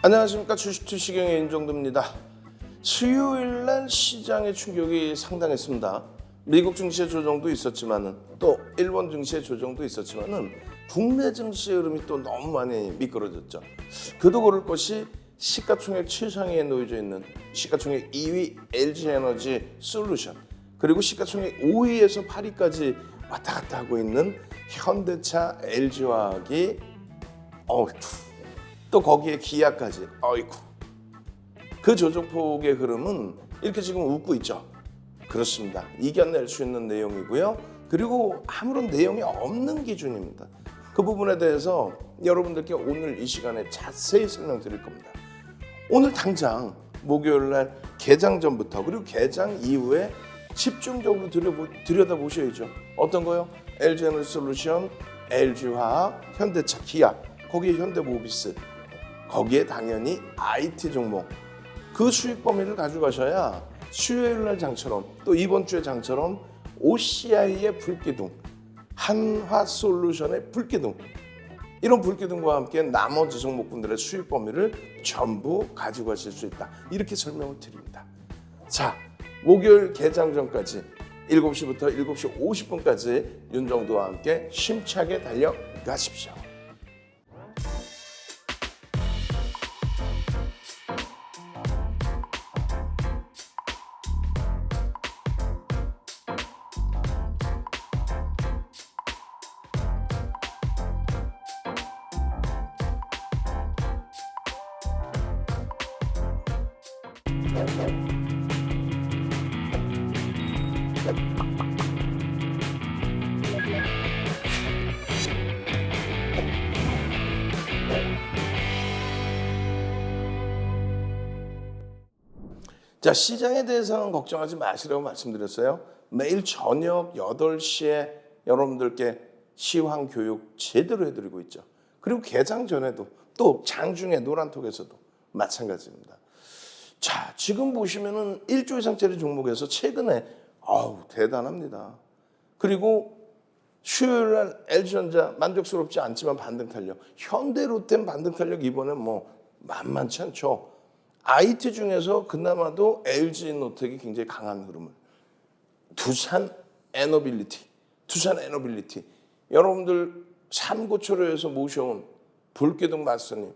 안녕하십니까. 주식투시경의 윤정도입니다. 수요일 날 시장의 충격이 상당했습니다. 미국 증시의 조정도 있었지만은 또 일본 증시의 조정도 있었지만은 국내 증시의 흐름이 또 너무 많이 미끄러졌죠. 그도 그럴 것이 시가총액 최상위에 놓여져 있는 시가총액 2위 LG에너지 솔루션, 그리고 시가총액 5위에서 8위까지 왔다 갔다 하고 있는 현대차, LG화학이 또 거기에 기아까지, 그 조정폭의 흐름은 이렇게 지금 웃고 있죠. 그렇습니다. 이겨낼 수 있는 내용이고요. 그리고 아무런 내용이 없는 기준입니다. 그 부분에 대해서 여러분들께 오늘 이 시간에 자세히 설명드릴 겁니다. 오늘 당장 목요일 날 개장 전부터 그리고 개장 이후에 집중적으로 들여다보셔야죠. 어떤 거요? LG에너지솔루션, LG화학, 현대차, 기아, 거기에 현대모비스, 거기에 당연히 IT 종목, 그 수익 범위를 가져가셔야 수요일 날 장처럼 또 이번 주의 장처럼 OCI의 불기둥, 한화솔루션의 불기둥, 이런 불기둥과 함께 나머지 종목분들의 수익 범위를 전부 가지고 가실 수 있다, 이렇게 설명을 드립니다. 자, 목요일 개장 전까지 7시부터 7시 50분까지 윤정도와 함께 힘차게 달려가십시오. 자, 시장에 대해서는 걱정하지 마시라고 말씀드렸어요. 매일 저녁 8시에 여러분들께 시황 교육 제대로 해드리고 있죠. 그리고 개장 전에도 또 장중에 노란톡에서도 마찬가지입니다. 자, 지금 보시면은 1조 이상짜리 종목에서 최근에 대단합니다. 그리고 수요일 날 LG전자 만족스럽지 않지만 반등 탄력, 현대로템 반등 탄력 이번에 만만치 않죠. IT 중에서 그나마도 LG노텍이 굉장히 강한 흐름을, 두산 에너빌리티, 여러분들 삼고초려에서 모셔온 불기둥 마스터님,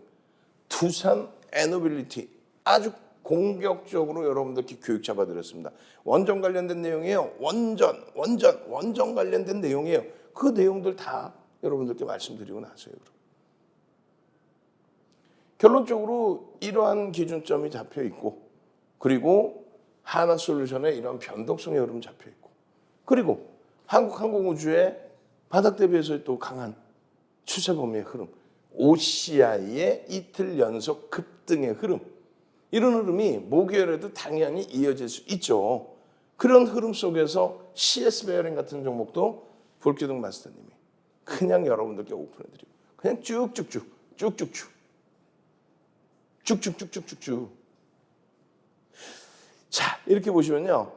두산 에너빌리티 아주 공격적으로 여러분들께 교육 잡아드렸습니다. 원전 관련된 내용이에요. 원전 관련된 내용이에요. 그 내용들 다 여러분들께 말씀드리고 나서요. 결론적으로 이러한 기준점이 잡혀 있고, 그리고 하나솔루션의 이런 변동성의 흐름 잡혀 있고, 그리고 한국항공우주의 바닥 대비해서 또 강한 추세 범위의 흐름, OCI의 이틀 연속 급등의 흐름, 이런 흐름이 목요일에도 당연히 이어질 수 있죠. 그런 흐름 속에서 CS 베어링 같은 종목도 볼기둥 마스터님이 그냥 여러분들께 오픈해드리고 그냥 쭉쭉쭉. 자, 이렇게 보시면요,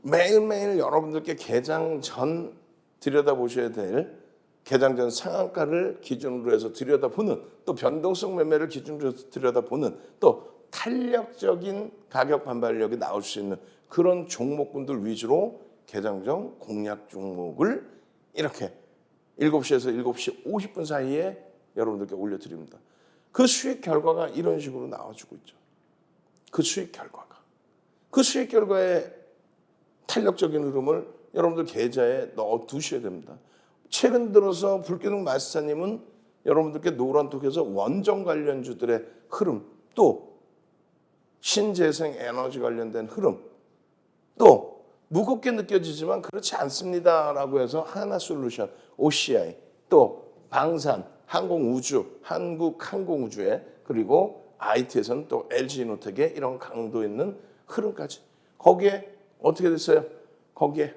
매일매일 여러분들께 개장 전 들여다보셔야 될, 개장 전 상한가를 기준으로 해서 들여다보는, 또 변동성 매매를 기준으로 해서 들여다보는, 또 탄력적인 가격 반발력이 나올 수 있는 그런 종목군들 위주로 개장 전 공략 종목을 이렇게 7시에서 7시 50분 사이에 여러분들께 올려드립니다. 그 수익 결과가 이런 식으로 나와주고 있죠. 그 수익 결과의 탄력적인 흐름을 여러분들 계좌에 넣어두셔야 됩니다. 최근 들어서 불기둥 마스터님은 여러분들께 노란톡에서 원전 관련주들의 흐름, 또 신재생 에너지 관련된 흐름, 또 무겁게 느껴지지만 그렇지 않습니다라고 해서 하나솔루션, OCI, 또 방산, 항공우주, 한국항공우주에, 그리고 IT에서는 또 LG노텍의 이런 강도 있는 흐름까지, 거기에 어떻게 됐어요? 거기에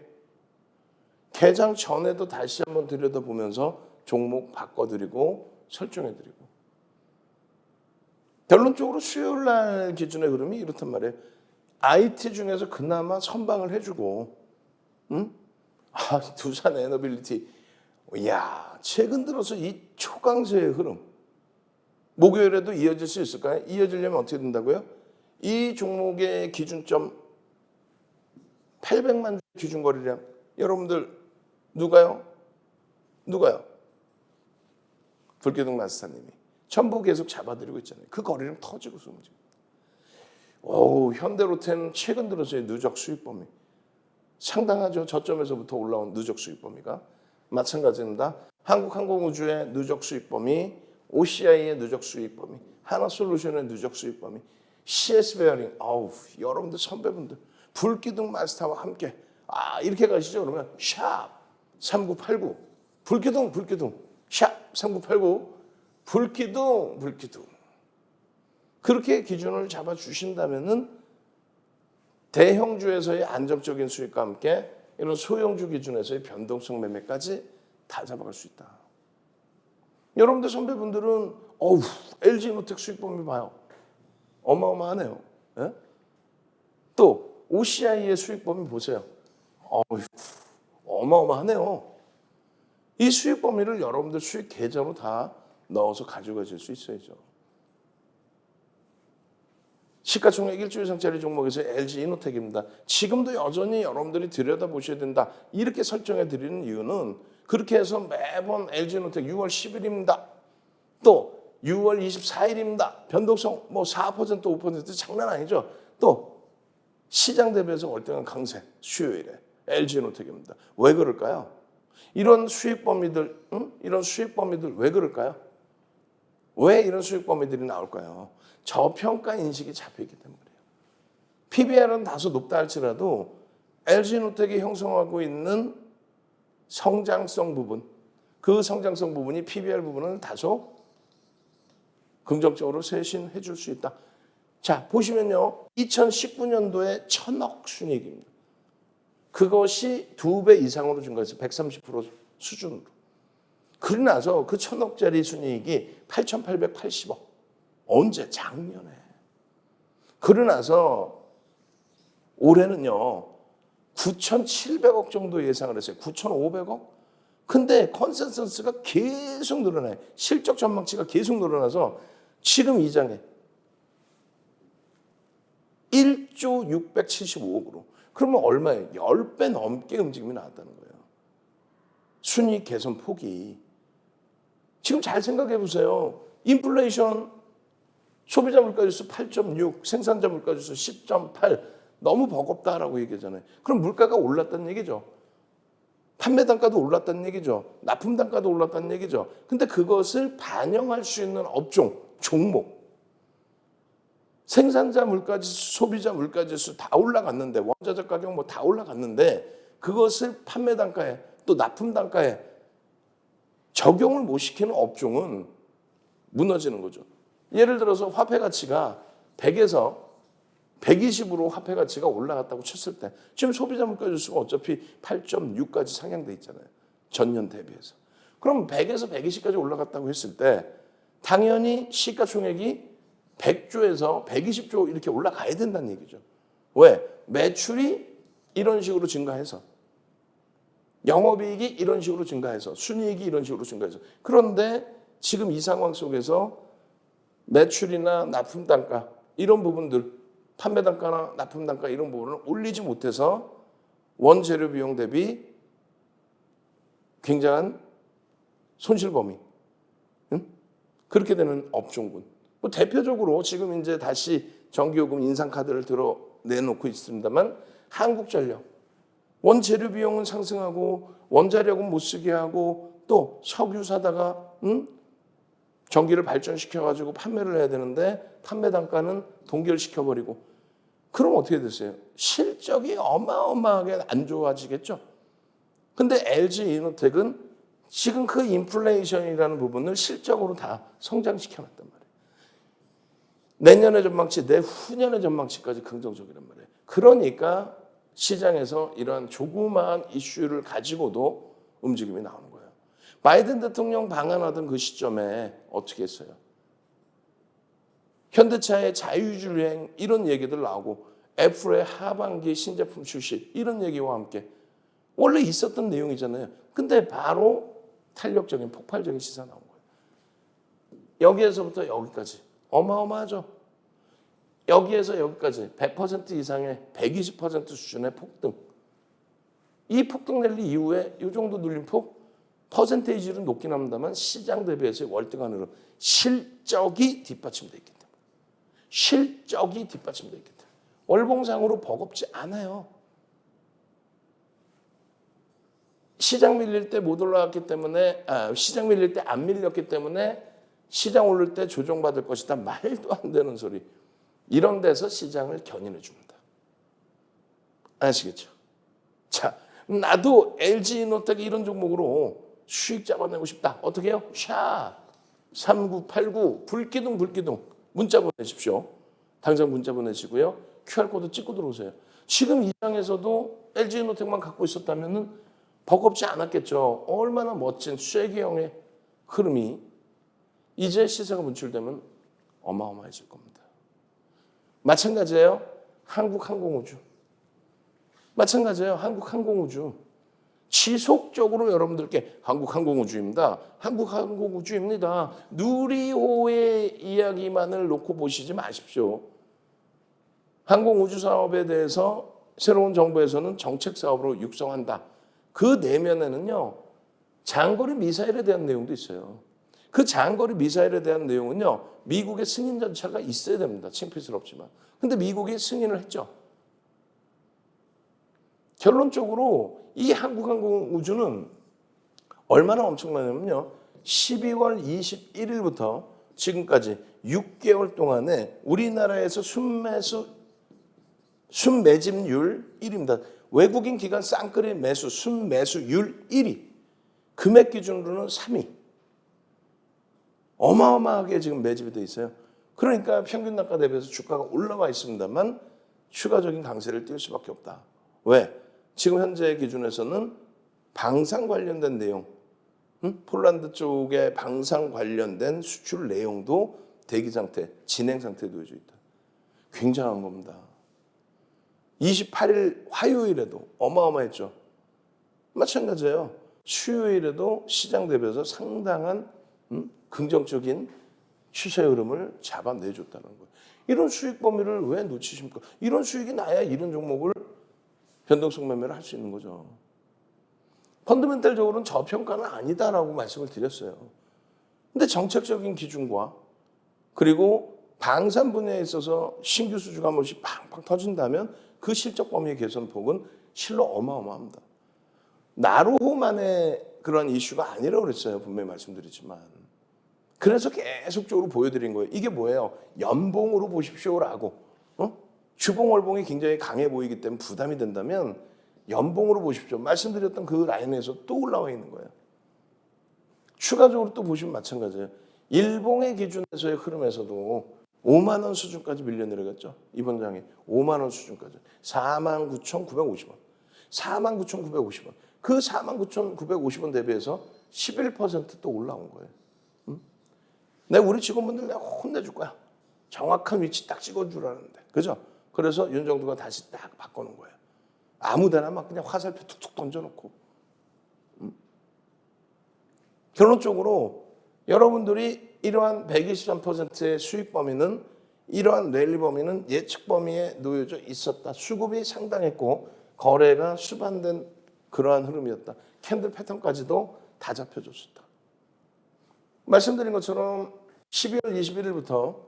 개장 전에도 다시 한번 들여다보면서 종목 바꿔드리고 설정해드리고, 결론적으로 수요일 날 기준의 흐름이 이렇단 말이에요. IT 중에서 그나마 선방을 해주고, 두산 에너빌리티, 최근 들어서 이 초강세의 흐름, 목요일에도 이어질 수 있을까요? 이어지려면 어떻게 된다고요? 이 종목의 기준점 800만 주 기준거래량. 여러분들 누가요? 불기둥 마스터님이 전부 계속 잡아드리고 있잖아요. 그 거래량 터지고 숨지고. 현대로템 최근 들어서의 누적 수익 범위 상당하죠. 저점에서부터 올라온 누적 수익 범위가. 마찬가지입니다. 한국항공우주의 누적 수익 범위, OCI의 누적 수익 범위, 하나솔루션의 누적 수익 범위, CS 베어링. 여러분들 선배분들 불기둥 마스터와 함께 이렇게 가시죠. 그러면 샵 3989 불기둥 샵 3989 불기둥 그렇게 기준을 잡아 주신다면은 대형주에서의 안정적인 수익과 함께 이런 소형주 기준에서의 변동성 매매까지 다 잡아갈 수 있다. 여러분들 선배분들은 LG노텍 수익 범위 봐요. 어마어마하네요. 예? 또 OCI의 수익 범위 보세요. 어마어마하네요. 이 수익 범위를 여러분들 수익 계좌로 다 넣어서 가져가실 수 있어야죠. 시가총액 1조 이상짜리 종목에서 LG 이노텍입니다. 지금도 여전히 여러분들이 들여다보셔야 된다. 이렇게 설정해 드리는 이유는 그렇게 해서 매번 LG 이노텍 6월 10일입니다. 또 6월 24일입니다. 변동성 4% 5% 장난 아니죠. 또 시장 대비해서 월등한 강세 수요일에 LG 이노텍입니다. 왜 그럴까요? 이런 수익 범위들 왜 그럴까요? 왜 이런 수익 범위들이 나올까요? 저평가 인식이 잡혀있기 때문이에요. PBR은 다소 높다 할지라도 LG노텍이 형성하고 있는 성장성 부분, 그 성장성 부분이 PBR 부분은 다소 긍정적으로 쇄신해 줄 수 있다. 자, 보시면요. 2019년도에 1,000억 순이익입니다. 그것이 2배 이상으로 증가해서 130% 수준으로. 그러고 나서 그 1,000억짜리 순이익이 8,880억. 언제? 작년에. 그러고 나서 올해는요. 9,700억 정도 예상을 했어요. 9,500억? 근데 컨센서스가 계속 늘어나요. 실적 전망치가 계속 늘어나서 지금 이 장에 1조 675억으로. 그러면 얼마예요? 10배 넘게 움직임이 나왔다는 거예요. 순이익 개선 폭이. 지금 잘 생각해 보세요. 인플레이션 소비자 물가지수 8.6, 생산자 물가지수 10.8 너무 버겁다라고 얘기하잖아요. 그럼 물가가 올랐다는 얘기죠. 판매 단가도 올랐다는 얘기죠. 납품 단가도 올랐다는 얘기죠. 근데 그것을 반영할 수 있는 업종, 종목, 생산자 물가지수, 소비자 물가지수 다 올라갔는데 원자재 가격 다 올라갔는데 그것을 판매 단가에 또 납품 단가에 적용을 못 시키는 업종은 무너지는 거죠. 예를 들어서 화폐 가치가 100에서 120으로 화폐 가치가 올라갔다고 쳤을 때 지금 소비자 물가 지수가 어차피 8.6까지 상향돼 있잖아요. 전년 대비해서. 그럼 100에서 120까지 올라갔다고 했을 때 당연히 시가총액이 100조에서 120조 이렇게 올라가야 된다는 얘기죠. 왜? 매출이 이런 식으로 증가해서 영업이익이 이런 식으로 증가해서 순이익이 이런 식으로 증가해서 그런데 지금 이 상황 속에서 매출이나 납품 단가 이런 부분들 판매 단가나 납품 단가 이런 부분을 올리지 못해서 원재료 비용 대비 굉장한 손실 범위 그렇게 되는 업종군. 대표적으로 지금 이제 다시 전기요금 인상 카드를 들어 내놓고 있습니다만 한국전력 원재료 비용은 상승하고 원자력은 못 쓰게 하고 또 석유 사다가 전기를 발전시켜가지고 판매를 해야 되는데 판매 단가는 동결시켜버리고 그럼 어떻게 됐어요? 실적이 어마어마하게 안 좋아지겠죠. 근데 LG 이노텍은 지금 그 인플레이션이라는 부분을 실적으로 다 성장시켜놨단 말이에요. 내년의 전망치, 내후년의 전망치까지 긍정적이란 말이에요. 그러니까 시장에서 이러한 조그마한 이슈를 가지고도 움직임이 나오는 거예요. 바이든 대통령 방한하던 그 시점에 어떻게 했어요? 현대차의 자유주행 이런 얘기들 나오고 애플의 하반기 신제품 출시 이런 얘기와 함께 원래 있었던 내용이잖아요. 근데 바로 탄력적인 폭발적인 시사 나온 거예요. 여기에서부터 여기까지 어마어마하죠. 여기에서 여기까지 100% 이상의 120% 수준의 폭등. 이 폭등 랠리 이후에 이 정도 눌림폭 퍼센테이지는 높긴 합니다만 시장 대비해서 월등한 흐름, 실적이 뒷받침되어 있기 때문에. 실적이 뒷받침되어 있기 때문에. 월봉상으로 버겁지 않아요. 시장 밀릴 때 못 올라갔기 때문에, 시장 밀릴 때 안 밀렸기 때문에 시장 오를 때 조정받을 것이다. 말도 안 되는 소리. 이런 데서 시장을 견인해 줍니다. 아시겠죠? 자, 나도 LG이노텍 이런 종목으로 수익 잡아내고 싶다. 어떻게 해요? 샤 3989 불기둥 문자 보내십시오. 당장 문자 보내시고요. QR코드 찍고 들어오세요. 지금 이 장에서도 LG이노텍만 갖고 있었다면 버겁지 않았겠죠. 얼마나 멋진 쐐기형의 흐름이 이제 시세가 분출되면 어마어마해질 겁니다. 마찬가지예요. 한국항공우주. 마찬가지예요. 한국항공우주. 지속적으로 여러분들께 한국항공우주입니다. 한국항공우주입니다. 누리호의 이야기만을 놓고 보시지 마십시오. 항공우주 사업에 대해서 새로운 정부에서는 정책 사업으로 육성한다. 그 내면에는요. 장거리 미사일에 대한 내용도 있어요. 그 장거리 미사일에 대한 내용은요. 미국의 승인 절차가 있어야 됩니다. 창피스럽지만. 근데 미국이 승인을 했죠. 결론적으로 이 한국항공우주는 얼마나 엄청나냐면요. 12월 21일부터 지금까지 6개월 동안에 우리나라에서 순매집률 1위입니다. 외국인 기관 쌍끌이 매수, 순매수율 1위. 금액 기준으로는 3위. 어마어마하게 지금 매집이 돼 있어요. 그러니까 평균 단가 대비해서 주가가 올라와 있습니다만 추가적인 강세를 띌 수밖에 없다. 왜? 지금 현재 기준에서는 방산 관련된 내용, 폴란드 쪽에 방산 관련된 수출 내용도 대기 상태, 진행 상태에 놓여져 있다. 굉장한 겁니다. 28일 화요일에도 어마어마했죠. 마찬가지예요. 수요일에도 시장 대비해서 상당한 긍정적인 추세 흐름을 잡아내줬다는 거예요. 이런 수익 범위를 왜 놓치십니까? 이런 수익이 나야 이런 종목을 변동성 매매를 할 수 있는 거죠. 펀더멘탈적으로는 저평가는 아니다라고 말씀을 드렸어요. 근데 정책적인 기준과 그리고 방산 분야에 있어서 신규 수주가 한 번씩 팡팡 터진다면 그 실적 범위의 개선폭은 실로 어마어마합니다. 나로호만의 그런 이슈가 아니라고 그랬어요. 분명히 말씀드리지만. 그래서 계속적으로 보여드린 거예요. 이게 뭐예요? 연봉으로 보십시오라고. 주봉월봉이 굉장히 강해 보이기 때문에 부담이 된다면 연봉으로 보십시오. 말씀드렸던 그 라인에서 또 올라와 있는 거예요. 추가적으로 또 보시면 마찬가지예요. 일봉의 기준에서의 흐름에서도 5만 원 수준까지 밀려 내려갔죠. 이번 장에 5만 원 수준까지. 49,950원. 49,950원. 그 49,950원 대비해서 11%또 올라온 거예요. 내가 우리 직원분들 내가 혼내줄 거야. 정확한 위치 딱 찍어주라는데. 그죠? 그래서 윤정두가 다시 딱 바꿔놓은 거예요. 아무 데나 막 그냥 화살표 툭툭 던져놓고. 결론적으로 여러분들이 이러한 123%의 수익 범위는 이러한 랠리 범위는 예측 범위에 놓여져 있었다. 수급이 상당했고 거래가 수반된 그러한 흐름이었다. 캔들 패턴까지도 다 잡혀줬었다. 말씀드린 것처럼 12월 21일부터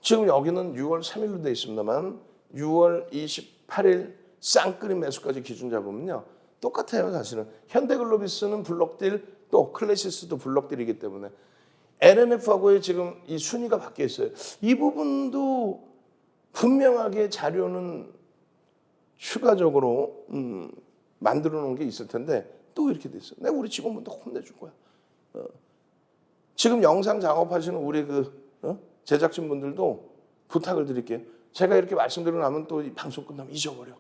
지금 여기는 6월 3일로 되어 있습니다만 6월 28일 쌍끌이 매수까지 기준 잡으면요. 똑같아요. 사실은. 현대글로비스는 블록딜 또 클래시스도 블록딜이기 때문에 LNF하고의 지금 이 순위가 바뀌어 있어요. 이 부분도 분명하게 자료는 추가적으로 만들어 놓은 게 있을 텐데 또 이렇게 돼 있어요. 내가 우리 직원분들 혼내줄 거야. 지금 영상 작업하시는 우리 제작진분들도 부탁을 드릴게요. 제가 이렇게 말씀드리고 나면 또 이 방송 끝나면 잊어버려.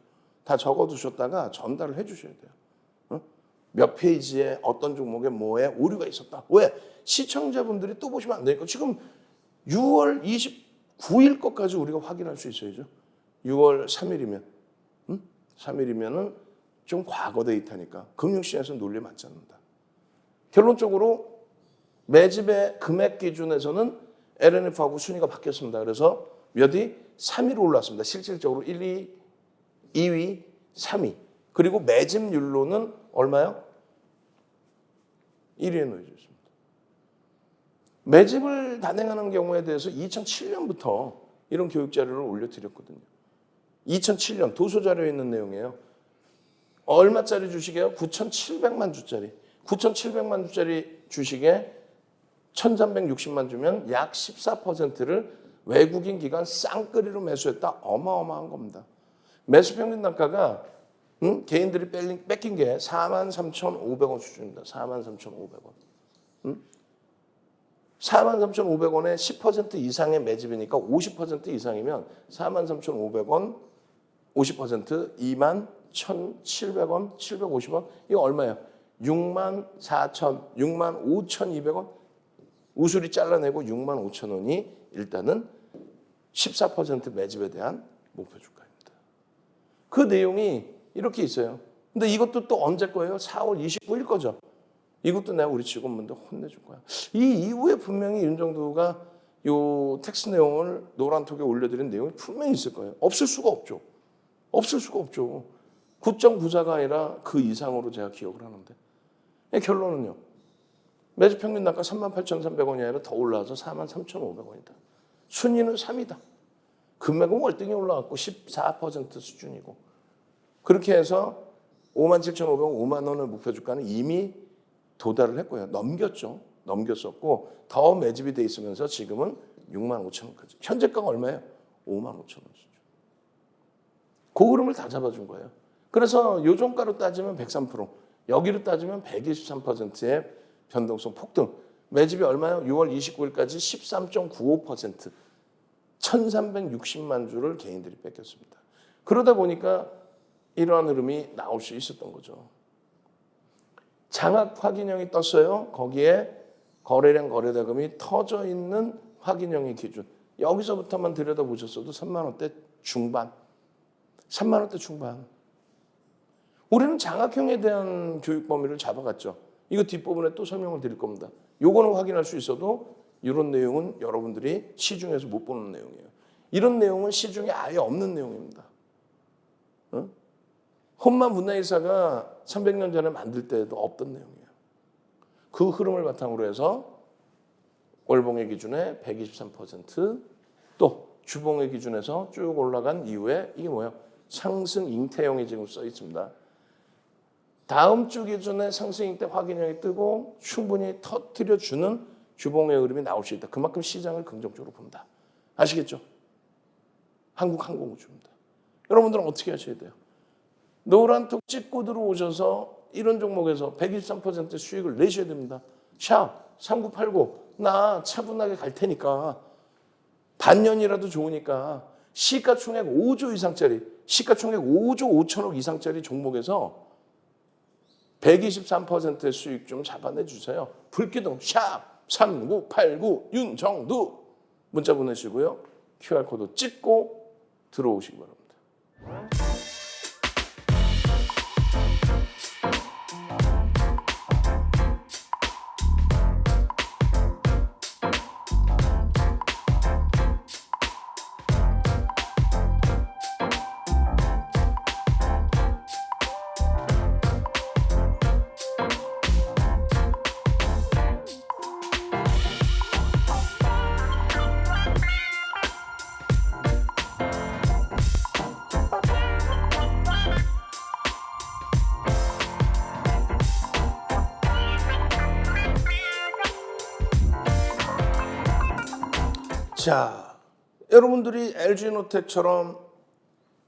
다 적어두셨다가 전달을 해주셔야 돼요. 몇 페이지에 어떤 종목에 뭐에 오류가 있었다. 왜? 시청자분들이 또 보시면 안 되니까. 지금 6월 29일 것까지 우리가 확인할 수 있어야죠. 6월 3일이면. 3일이면은 좀 과거 데이터니까 금융시장에서 논리 맞지 않는다. 결론적으로 매집의 금액 기준에서는 LNF하고 순위가 바뀌었습니다. 그래서 몇위? 3위로 올랐습니다. 실질적으로 1위, 2위, 3위. 그리고 매집률로는 얼마요? 1위에 놓여져 있습니다. 매집을 단행하는 경우에 대해서 2007년부터 이런 교육 자료를 올려드렸거든요. 2007년 도서 자료에 있는 내용이에요. 얼마짜리 주식이에요? 9,700만 주짜리. 9,700만 주짜리 주식에 1,360만 주면 약 14%를 외국인 기관 쌍끌이로 매수했다. 어마어마한 겁니다. 매수 평균 단가가 개인들이 뺏긴 게 43,500원 수준입니다. 43,500원. 43,500원에 10% 이상의 매집이니까 50% 이상이면 43,500원, 50% 21,700원, 750원. 이거 얼마예요? 64,000, 65,200원. 우수리 잘라내고 65,000원이 일단은 14% 매집에 대한 목표 주가입니다. 그 내용이 이렇게 있어요. 근데 이것도 또 언제 거예요? 4월 29일 거죠. 이것도 내가 우리 직원분들 혼내줄 거야. 이 이후에 분명히 윤정두가 요 텍스트 내용을 노란톡에 올려드린 내용이 분명히 있을 거예요. 없을 수가 없죠. 없을 수가 없죠. 9.94가 아니라 그 이상으로 제가 기억을 하는데. 결론은요. 매집 평균 단가 38,300원이 아니라 더 올라와서 43,500원이다. 순위는 3위다. 금액은 월등히 올라갔고 14% 수준이고. 그렇게 해서 57,500원, 5만 원의 목표 주가는 이미 도달을 했고요. 넘겼죠. 넘겼었고 더 매집이 돼 있으면서 지금은 65,000원까지. 현재가가 얼마예요? 55,000원 수준. 그 흐름을 다 잡아준 거예요. 그래서 요종가로 따지면 103%, 여기로 따지면 123%의 변동성 폭등. 매집이 얼마예요? 6월 29일까지 13.95%. 1,360만 주를 개인들이 뺏겼습니다. 그러다 보니까 이러한 흐름이 나올 수 있었던 거죠. 장악 확인형이 떴어요. 거기에 거래량 거래대금이 터져 있는 확인형의 기준. 여기서부터만 들여다보셨어도 3만 원대 중반. 3만 원대 중반. 우리는 장악형에 대한 교육 범위를 잡아갔죠. 이거 뒷부분에 또 설명을 드릴 겁니다. 요거는 확인할 수 있어도 이런 내용은 여러분들이 시중에서 못 보는 내용이에요. 이런 내용은 시중에 아예 없는 내용입니다. 홈만 문화이사가 300년 전에 만들 때도 없던 내용이에요. 그 흐름을 바탕으로 해서 월봉의 기준에 123%, 또 주봉의 기준에서 쭉 올라간 이후에 이게 뭐예요? 상승 잉태형이 지금 써 있습니다. 다음 주 기준에 상승 잉태 확인형이 뜨고 충분히 터뜨려주는 주봉의 흐름이 나올 수 있다. 그만큼 시장을 긍정적으로 본다. 아시겠죠? 한국항공우주입니다. 여러분들은 어떻게 하셔야 돼요? 노란톡 찍고 들어오셔서 이런 종목에서 123% 수익을 내셔야 됩니다. 샵 3989 나 차분하게 갈 테니까 반년이라도 좋으니까 시가총액 5조 이상짜리 시가총액 5조 5천억 이상짜리 종목에서 123%의 수익 좀 잡아내 주세요. 불기둥 샵 3989 윤정두 문자 보내시고요. QR코드 찍고 들어오시기 바랍니다. 자, 여러분들이 LG노텍처럼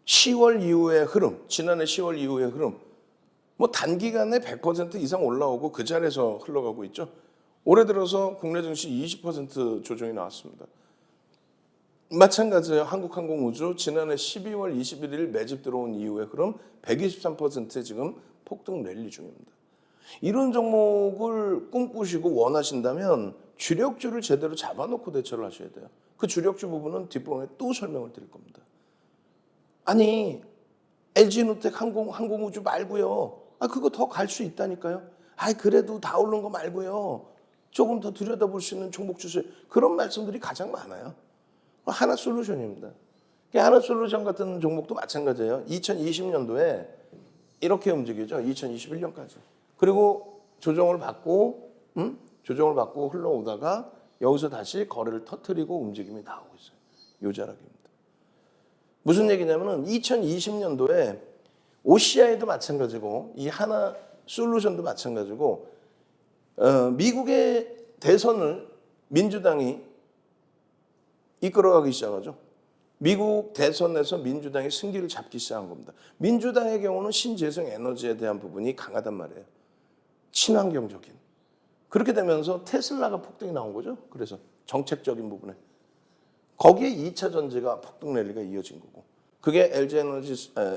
10월 이후의 흐름, 지난해 10월 이후의 흐름, 뭐 단기간에 100% 이상 올라오고 그 자리에서 흘러가고 있죠. 올해 들어서 국내 증시 20% 조정이 나왔습니다. 마찬가지예요. 한국항공우주 지난해 12월 21일 매집 들어온 이후의 흐름 123%의 지금 폭등 랠리 중입니다. 이런 종목을 꿈꾸시고 원하신다면 주력주를 제대로 잡아놓고 대처를 하셔야 돼요. 그 주력주 부분은 뒷부분에 또 설명을 드릴 겁니다. 아니 LG노텍 항공우주 말고요. 그거 더 갈 수 있다니까요. 그래도 다 오른 거 말고요. 조금 더 들여다볼 수 있는 종목 주세요. 그런 말씀들이 가장 많아요. 하나솔루션입니다. 하나솔루션 같은 종목도 마찬가지예요. 2020년도에 이렇게 움직이죠. 2021년까지. 그리고 조정을 받고 흘러오다가 여기서 다시 거래를 터뜨리고 움직임이 나오고 있어요. 요 자락입니다. 무슨 얘기냐면은 2020년도에 OCI도 마찬가지고 이 하나솔루션도 마찬가지고 미국의 대선을 민주당이 이끌어가기 시작하죠. 미국 대선에서 민주당이 승기를 잡기 시작한 겁니다. 민주당의 경우는 신재생 에너지에 대한 부분이 강하단 말이에요. 친환경적인. 그렇게 되면서 테슬라가 폭등이 나온 거죠. 그래서 정책적인 부분에. 거기에 2차 전지가 폭등 랠리가 이어진 거고. 그게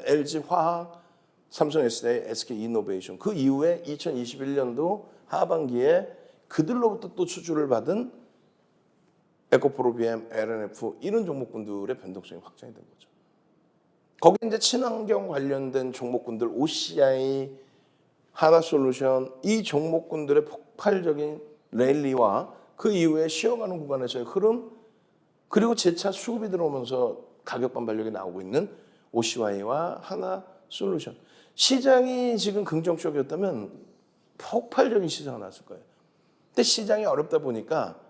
LG화학, 삼성 SDI, SK이노베이션. 그 이후에 2021년도 하반기에 그들로부터 또 수주를 받은 에코프로비엠, LNF 이런 종목군들의 변동성이 확장이 된 거죠. 거기 이제 친환경 관련된 종목군들 OCI, 하나솔루션 이 종목군들의 폭발적인 랠리와 그 이후에 쉬어가는 구간에서의 흐름 그리고 재차 수급이 들어오면서 가격 반발력이 나오고 있는 OCI와 하나솔루션 시장이 지금 긍정적이었다면 폭발적인 시세가 나왔을 거예요. 근데 시장이 어렵다 보니까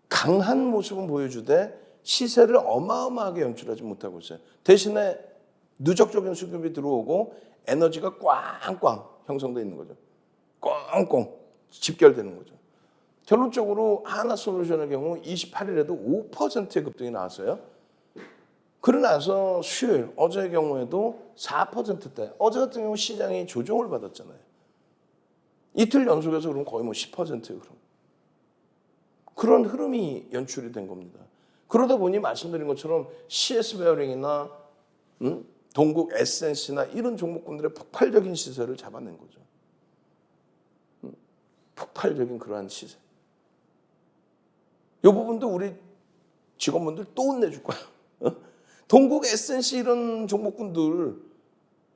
강한 모습은 보여주되 시세를 어마어마하게 연출하지 못하고 있어요. 대신에 누적적인 수급이 들어오고 에너지가 꽝꽝 형성되어 있는 거죠. 꽝꽝 집결되는 거죠. 결론적으로 하나솔루션의 경우 28일에도 5%의 급등이 나왔어요. 그러고 나서 수요일, 어제의 경우에도 4%대. 어제 같은 경우 시장이 조정을 받았잖아요. 이틀 연속해서 그럼 거의 10%의 흐름. 그런 흐름이 연출이 된 겁니다. 그러다 보니 말씀드린 것처럼 CS 베어링이나 동국 SNC나 이런 종목군들의 폭발적인 시세를 잡아낸 거죠. 폭발적인 그러한 시세. 이 부분도 우리 직원분들 또 혼내줄 거야. 동국 SNC 이런 종목군들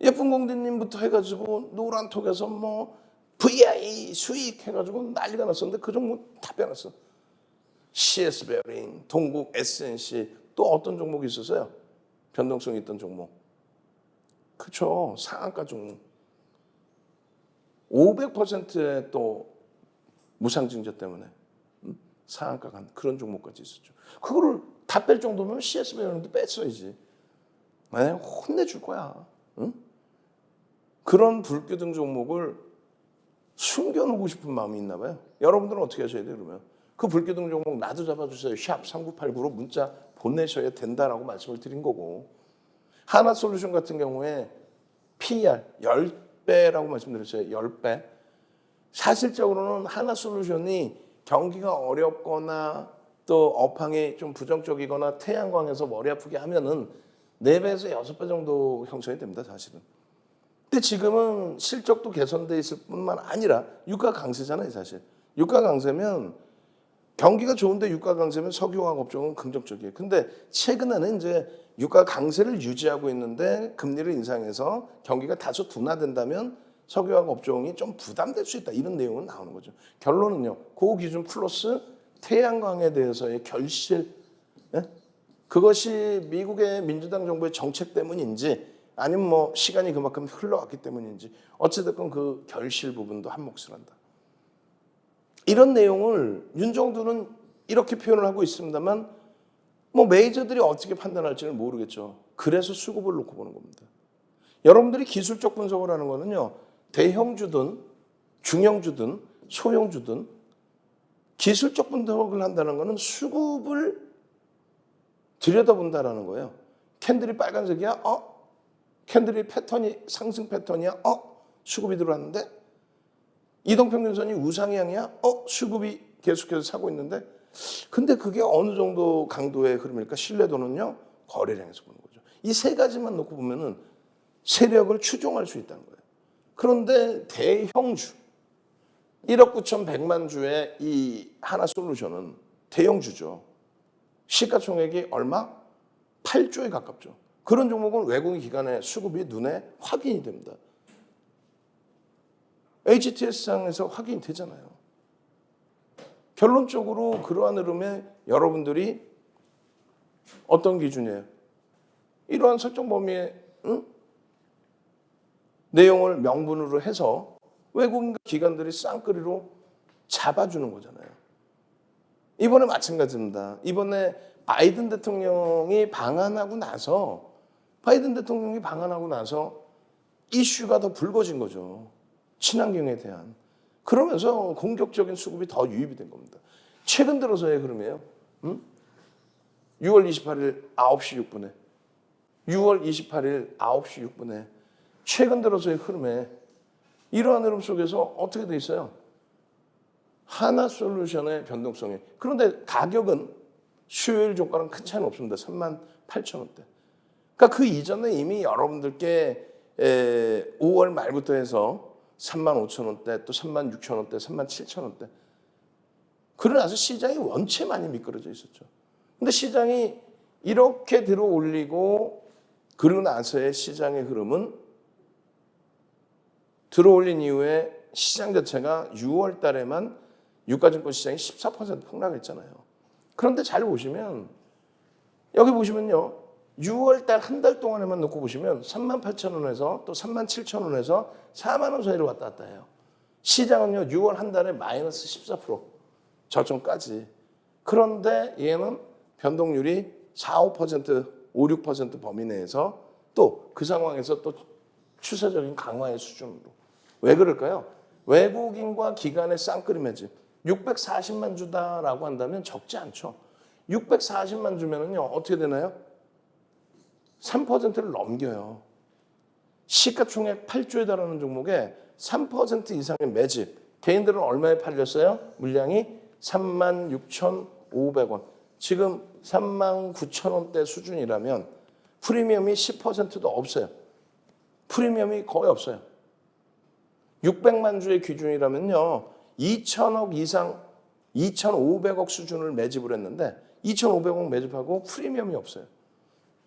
예쁜 공대님부터 해가지고 노란톡에서 VI 수익 해가지고 난리가 났었는데 그 종목 다 빼놨어. CS 베어링, 동국 SNC 또 어떤 종목이 있었어요? 변동성이 있던 종목. 그렇죠. 상한가 종목. 500%의 또 무상증자 때문에 상한가 간 그런 종목까지 있었죠. 그거를 다 뺄 정도면 CS 베어링도 뺐어야지. 네? 혼내줄 거야. 응? 그런 불규등 종목을 숨겨놓고 싶은 마음이 있나 봐요. 여러분들은 어떻게 하셔야 돼요, 그러면? 그 불규등 종목 나도 잡아주세요. 샵 3989로 문자 보내셔야 된다라고 말씀을 드린 거고. 하나솔루션 같은 경우에 PER 10배라고 말씀드렸어요. 10배. 사실적으로는 하나솔루션이 경기가 어렵거나 또 업황이 좀 부정적이거나 태양광에서 머리 아프게 하면은 4배에서 6배 정도 형성이 됩니다, 사실은. 근데 지금은 실적도 개선돼 있을 뿐만 아니라 유가 강세잖아요, 사실. 유가 강세면 경기가 좋은데 유가 강세면 석유화학 업종은 긍정적이에요. 근데 최근에는 이제 유가 강세를 유지하고 있는데 금리를 인상해서 경기가 다소 둔화된다면 석유화학 업종이 좀 부담될 수 있다. 이런 내용은 나오는 거죠. 결론은요. 고기준 플러스 태양광에 대해서의 결실. 예? 그것이 미국의 민주당 정부의 정책 때문인지 아니면 시간이 그만큼 흘러왔기 때문인지 어찌됐건 그 결실 부분도 한 몫을 한다. 이런 내용을 윤정두는 이렇게 표현을 하고 있습니다만 메이저들이 어떻게 판단할지는 모르겠죠. 그래서 수급을 놓고 보는 겁니다. 여러분들이 기술적 분석을 하는 거는요. 대형주든 중형주든 소형주든 기술적 분석을 한다는 거는 수급을 들여다본다라는 거예요. 캔들이 빨간색이야? 캔들이 패턴이 상승 패턴이야? 수급이 들어왔는데? 이동평균선이 우상향이야? 수급이 계속해서 사고 있는데? 근데 그게 어느 정도 강도의 흐름일까? 신뢰도는요, 거래량에서 보는 거죠. 이 세 가지만 놓고 보면은 세력을 추종할 수 있다는 거예요. 그런데 대형주, 1억 9,100만 주의 이 하나솔루션은 대형주죠. 시가총액이 얼마? 8조에 가깝죠. 그런 종목은 외국인 기관의 수급이 눈에 확인이 됩니다. HTS상에서 확인이 되잖아요. 결론적으로 그러한 흐름에 여러분들이 어떤 기준이에요? 이러한 설정 범위의 내용을 명분으로 해서 외국인 기관들이 쌍끌이로 잡아주는 거잖아요. 이번에 마찬가지입니다. 이번에 바이든 대통령이 방한하고 나서 이슈가 더 불거진 거죠. 친환경에 대한. 그러면서 공격적인 수급이 더 유입이 된 겁니다. 최근 들어서의 흐름이에요. 6월 28일 9시 6분에 6월 28일 9시 6분에 최근 들어서의 흐름에 이러한 흐름 속에서 어떻게 돼 있어요? 하나솔루션의 변동성이. 그런데 가격은 수요일 종가랑 큰 차이는 없습니다. 38,000원대. 그러니까 그 이전에 이미 여러분들께 5월 말부터 해서 35,000원대, 또 36,000원대, 37,000원대. 그러고 나서 시장이 원체 많이 미끄러져 있었죠. 근데 시장이 이렇게 들어 올리고 그러고 나서의 시장의 흐름은 들어 올린 이후에 시장 자체가 6월 달에만 유가증권 시장이 14% 폭락했잖아요. 그런데 잘 보시면 여기 보시면요. 6월 달 한 달 동안에만 놓고 보시면 38,000원에서 또 37,000원에서 4만 원 사이로 왔다 갔다 해요. 시장은요. 6월 한 달에 마이너스 14% 저점까지. 그런데 얘는 변동률이 4, 5%, 5, 6% 범위 내에서 또 그 상황에서 또 추세적인 강화의 수준으로. 왜 그럴까요? 외국인과 기관의 쌍끌이 매집. 640만 주다라고 한다면 적지 않죠. 640만 주면은요, 어떻게 되나요? 3%를 넘겨요. 시가총액 8조에 달하는 종목에 3% 이상의 매집. 개인들은 얼마에 팔렸어요? 물량이 36,500원. 지금 39,000원대 수준이라면 프리미엄이 10%도 없어요. 프리미엄이 거의 없어요. 600만 주의 기준이라면요. 2천억 이상 2,500억 수준을 매집을 했는데 2,500억 매집하고 프리미엄이 없어요.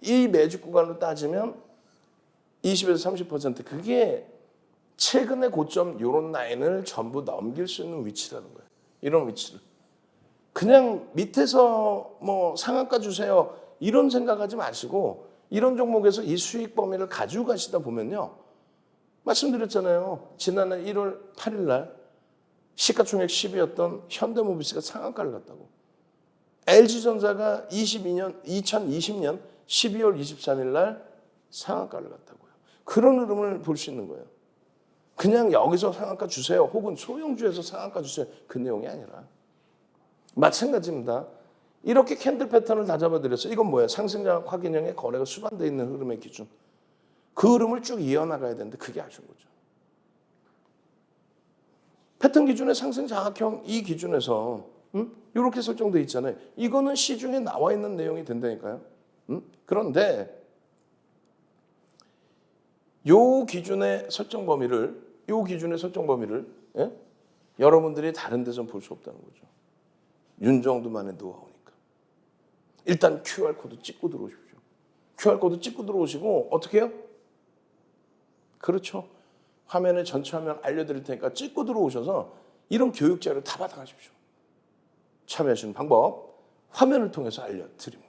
이 매집 구간으로 따지면 20에서 30% 그게 최근의 고점 이런 라인을 전부 넘길 수 있는 위치라는 거예요. 이런 위치를. 그냥 밑에서 뭐 상한가 주세요. 이런 생각하지 마시고 이런 종목에서 이 수익 범위를 가지고 가시다 보면요. 말씀드렸잖아요. 지난해 1월 8일 날 시가총액 10위였던 현대모비스가 상한가를 갔다고. LG전자가 2020년 12월 23일 날 상한가를 갔다고요. 그런 흐름을 볼 수 있는 거예요. 그냥 여기서 상한가 주세요. 혹은 소형주에서 상한가 주세요. 그 내용이 아니라. 마찬가지입니다. 이렇게 캔들 패턴을 다 잡아드렸어요. 이건 뭐예요? 상승장 확인형의 거래가 수반되어 있는 흐름의 기준. 그 흐름을 쭉 이어나가야 되는데 그게 아쉬운 거죠. 패턴 기준의 상승 장악형 이 기준에서 이렇게 설정되어 있잖아요. 이거는 시중에 나와 있는 내용이 된다니까요. 그런데 요 기준의 설정 범위를 예? 여러분들이 다른 데선 볼 수 없다는 거죠. 윤정두만의 노하우니까. 일단 QR코드 찍고 들어오십시오. QR코드 찍고 들어오시고 어떻게 해요? 그렇죠. 화면에 전체 화면 알려드릴 테니까 찍고 들어오셔서 이런 교육 자료 다 받아가십시오. 참여하시는 방법 화면을 통해서 알려드립니다.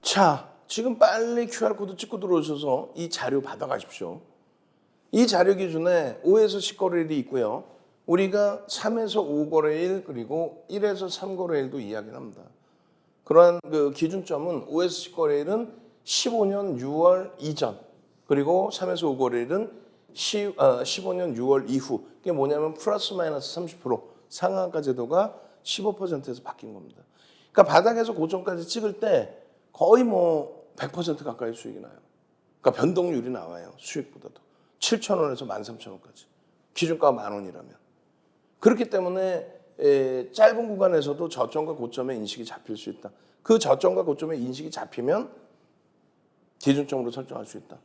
자, 지금 빨리 QR코드 찍고 들어오셔서 이 자료 받아가십시오. 이 자료 기준에 5에서 10거래일이 있고요. 우리가 3에서 5거래일 그리고 1에서 3거래일도 이야기를 합니다. 그러한 그 기준점은 OSC 거래일은 15년 6월 이전, 그리고 3에서 5 거래일은 15년 6월 이후. 이게 뭐냐면 플러스 마이너스 30% 상한가 제도가 15%에서 바뀐 겁니다. 그러니까 바닥에서 고점까지 찍을 때 거의 뭐 100% 가까이 수익이 나요. 그러니까 변동률이 나와요. 수익보다도. 7,000원에서 13,000원까지. 기준가 10,000원이라면. 그렇기 때문에 짧은 구간에서도 저점과 고점의 인식이 잡힐 수 있다. 그 저점과 고점의 인식이 잡히면 기준점으로 설정할 수 있다.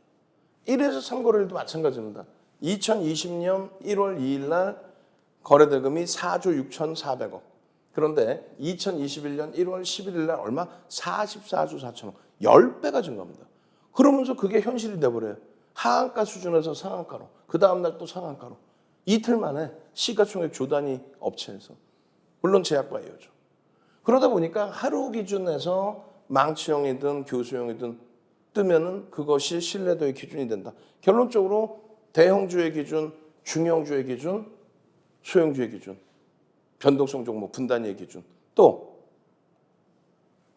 1에서 3거래일도 마찬가지입니다. 2020년 1월 2일 날 거래대금이 4조 6,400억. 그런데 2021년 1월 11일 날 얼마? 44조 4천억. 10배가 증가합니다. 그러면서 그게 현실이 돼버려요. 하한가 수준에서 상한가로. 그 다음날 또 상한가로. 이틀 만에 시가총액 조 단위 업체에서. 물론 제약바이오죠. 그러다 보니까 하루 기준에서 망치형이든 교수형이든 뜨면은 그것이 신뢰도의 기준이 된다. 결론적으로 대형주의 기준, 중형주의 기준, 소형주의 기준, 변동성 종목 분단위의 기준. 또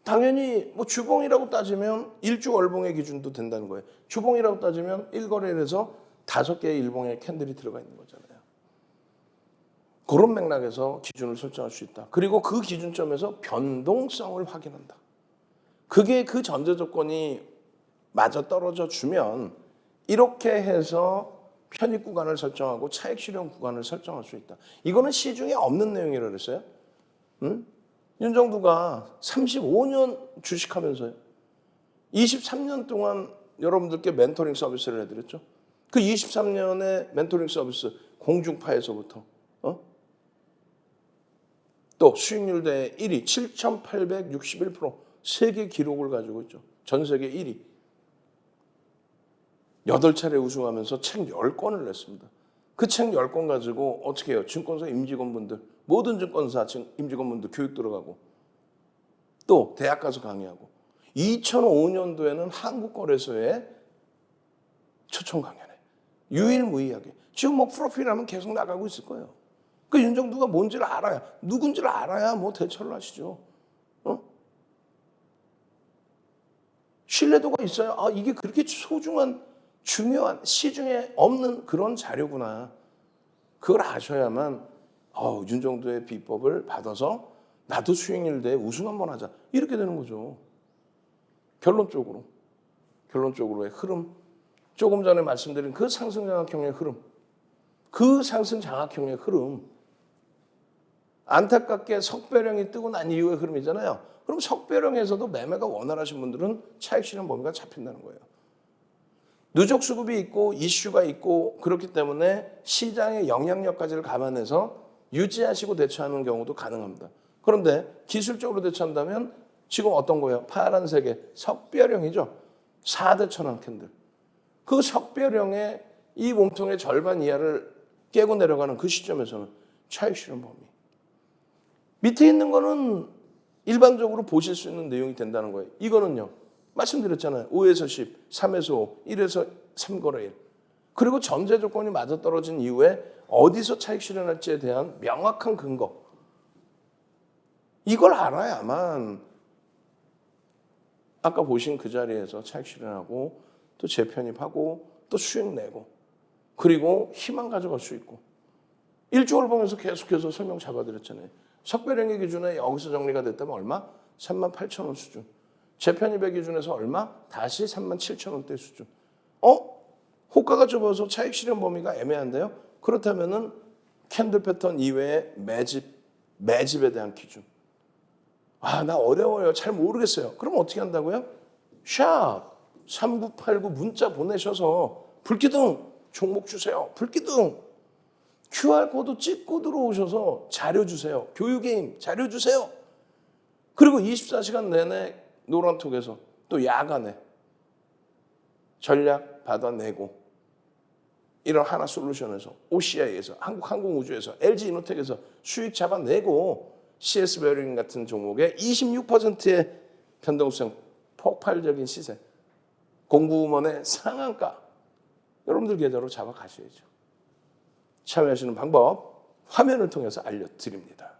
당연히 뭐 주봉이라고 따지면 일주월봉의 기준도 된다는 거예요. 주봉이라고 따지면 1거래일에서 5개의 일봉의 캔들이 들어가 있는 거잖아요. 그런 맥락에서 기준을 설정할 수 있다. 그리고 그 기준점에서 변동성을 확인한다. 그게 그 전제 조건이 맞아 떨어져 주면 이렇게 해서 편입 구간을 설정하고 차익 실현 구간을 설정할 수 있다. 이거는 시중에 없는 내용이라고 그랬어요. 윤정두가 35년 주식하면서요. 23년 동안 여러분들께 멘토링 서비스를 해드렸죠. 그 23년의 멘토링 서비스 공중파에서부터 또 수익률 대 1위 7,861% 세계 기록을 가지고 있죠. 전 세계 1위. 8차례 우승하면서 책 10권을 냈습니다. 그 책 10권 가지고 어떻게 해요? 증권사 임직원분들, 모든 증권사 임직원분들 교육 들어가고 또 대학 가서 강의하고 2005년도에는 한국거래소에 초청 강연회. 유일무이하게. 지금 뭐 프로필하면 계속 나가고 있을 거예요. 그 윤정두가 뭔지를 알아야, 누군지를 알아야 뭐 대처를 하시죠. 신뢰도가 있어야 이게 그렇게 소중한 중요한 시중에 없는 그런 자료구나. 그걸 아셔야만 윤정두의 비법을 받아서 나도 수익률 대 우승 한번 하자. 이렇게 되는 거죠. 결론적으로의 흐름. 조금 전에 말씀드린 그 상승 장악형의 흐름. 그 상승 장악형의 흐름. 안타깝게 석배령이 뜨고 난 이후의 흐름이잖아요. 그럼 석배령에서도 매매가 원활하신 분들은 차익 실현 범위가 잡힌다는 거예요. 누적 수급이 있고 이슈가 있고 그렇기 때문에 시장의 영향력까지를 감안해서 유지하시고 대처하는 경우도 가능합니다. 그런데 기술적으로 대처한다면 지금 어떤 거예요? 파란색의 석배령이죠. 4대 1,000원 캔들. 그 석배령의 이 몸통의 절반 이하를 깨고 내려가는 그 시점에서는 차익 실현 범위. 밑에 있는 거는 일반적으로 보실 수 있는 내용이 된다는 거예요. 이거는요. 말씀드렸잖아요. 5에서 10, 3에서 5, 1에서 3거래일. 그리고 전제 조건이 맞아떨어진 이후에 어디서 차익 실현할지에 대한 명확한 근거. 이걸 알아야만 아까 보신 그 자리에서 차익 실현하고 또 재편입하고 또 수익 내고 그리고 희망 가져갈 수 있고. 일주월 보면서 계속해서 설명 잡아드렸잖아요. 석배령의 기준에 여기서 정리가 됐다면 얼마? 38,000원 수준. 재편입의 기준에서 얼마? 다시 37,000원대 수준. 호가가 좁아서 차익 실현 범위가 애매한데요. 그렇다면은 캔들 패턴 이외의 매집에 대한 기준. 나 어려워요. 잘 모르겠어요. 그럼 어떻게 한다고요? 샵 3989 문자 보내셔서 불기둥 종목 주세요. 불기둥. QR코드 찍고 들어오셔서 자료 주세요. 교육게임 자료 주세요. 그리고 24시간 내내 노란톡에서 또 야간에 전략 받아내고 이런 하나솔루션에서 OCI에서 한국항공우주에서 LG이노텍에서 수익 잡아내고 CS 베어링 같은 종목의 26%의 변동성 폭발적인 시세 공구먼의 상한가 여러분들 계좌로 잡아가셔야죠. 참여하시는 방법 화면을 통해서 알려드립니다.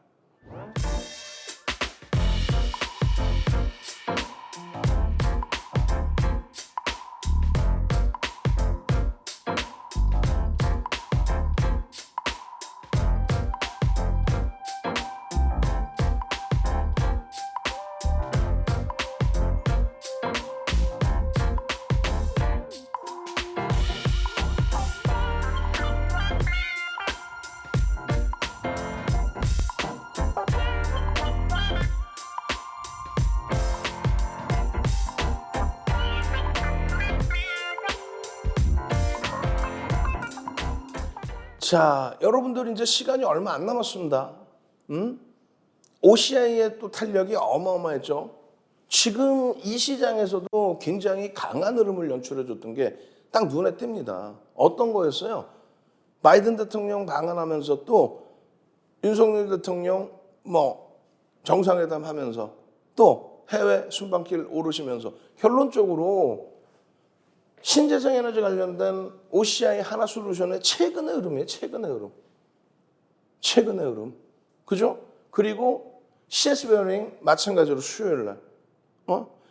자, 여러분들 이제 시간이 얼마 안 남았습니다. OCI의 또 탄력이 어마어마했죠. 지금 이 시장에서도 굉장히 강한 흐름을 연출해줬던 게 딱 눈에 띕니다. 어떤 거였어요? 바이든 대통령 방한하면서 또 윤석열 대통령 정상회담 하면서 또 해외 순방길 오르시면서 결론적으로 신재생 에너지 관련된 OCI 하나솔루션의 최근의 흐름이에요. 최근의 흐름. 그죠? 그리고 CS 베어링 마찬가지로 수요일 날.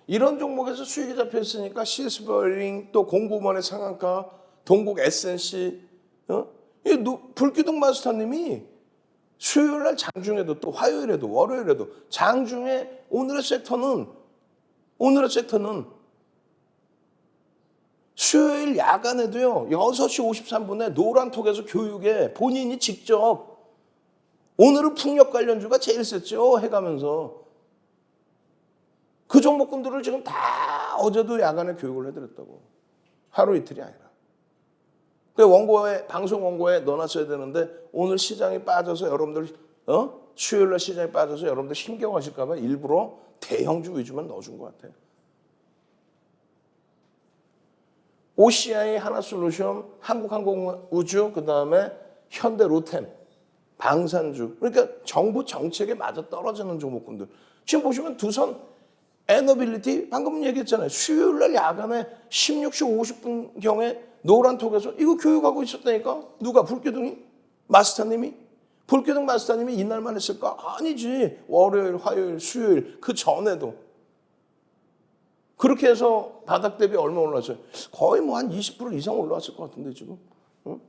이런 종목에서 수익이 잡혀 있으니까 CS 베어링 또 공구먼의 상한가, 동국 SNC, 불기둥 마스터님이 수요일 날 장중에도 또 화요일에도 월요일에도 장중에 오늘의 섹터는 수요일 야간에도요 6시 53분에 노란톡에서 교육에 본인이 직접 오늘은 풍력 관련주가 제일 셌죠 해가면서 그 종목군들을 지금 다 어제도 야간에 교육을 해드렸다고. 하루 이틀이 아니라. 방송 원고에 넣어놨어야 되는데 오늘 시장이 빠져서 여러분들 수요일날 시장이 빠져서 여러분들 힘겨워하실까 봐 일부러 대형주 위주만 넣어준 것 같아요. OCI 하나솔루션, 한국항공우주, 그 다음에 현대로템, 방산주. 그러니까 정부 정책에 맞아 떨어지는 종목군들. 지금 보시면 두선 에너빌리티 방금 얘기했잖아요. 수요일날 야간에 16시 50분경에 노란톡에서 이거 교육하고 있었다니까. 누가? 불기둥이? 마스터님이? 불기둥 마스터님이 이날만 했을까? 아니지. 월요일, 화요일, 수요일 그 전에도. 그렇게 해서 바닥 대비 얼마 올랐어요? 거의 한 20% 이상 올라왔을 것 같은데 지금.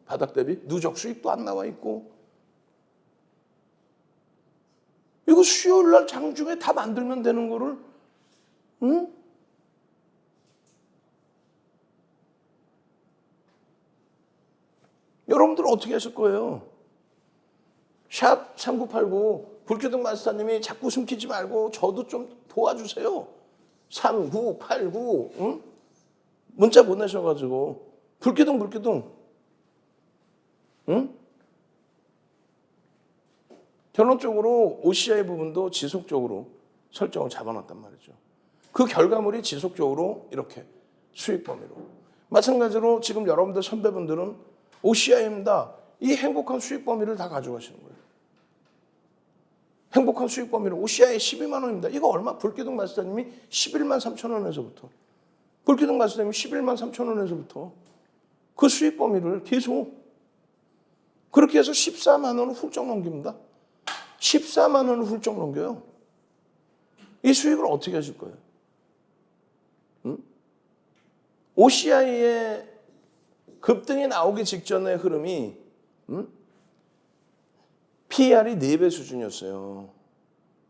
바닥 대비 누적 수익도 안 나와 있고. 이거 수요일날 장중에 다 만들면 되는 거를 여러분들은 어떻게 하실 거예요? 샵 3989 불기둥 마스터님이 자꾸 숨기지 말고 저도 좀 도와주세요. 3989 문자 보내셔가지고 불기둥 결론적으로 OCI 부분도 지속적으로 설정을 잡아놨단 말이죠. 그 결과물이 지속적으로 이렇게 수익 범위로. 마찬가지로 지금 여러분들 선배분들은 OCI입니다. 이 행복한 수익 범위를 다 가져가시는 거예요. 행복한 수익 범위를 OCI 12만 원입니다. 이거 얼마? 불기둥 마스터님이 11만 3천 원에서부터. 불기둥 마스터님이 11만 3천 원에서부터 그 수익 범위를 계속 그렇게 해서 14만 원을 훌쩍 넘깁니다. 14만 원을 훌쩍 넘겨요. 이 수익을 어떻게 하실 거예요? OCI의 급등이 나오기 직전의 흐름이 PER이 4배 수준이었어요.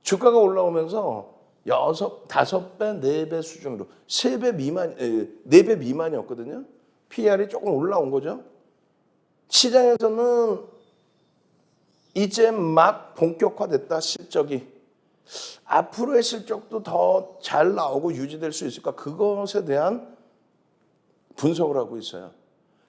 주가가 올라오면서 5배, 4배 수준으로 4배 미만이었거든요. PER이 조금 올라온 거죠. 시장에서는 이제 막 본격화됐다 실적이. 앞으로의 실적도 더 잘 나오고 유지될 수 있을까? 그것에 대한 분석을 하고 있어요.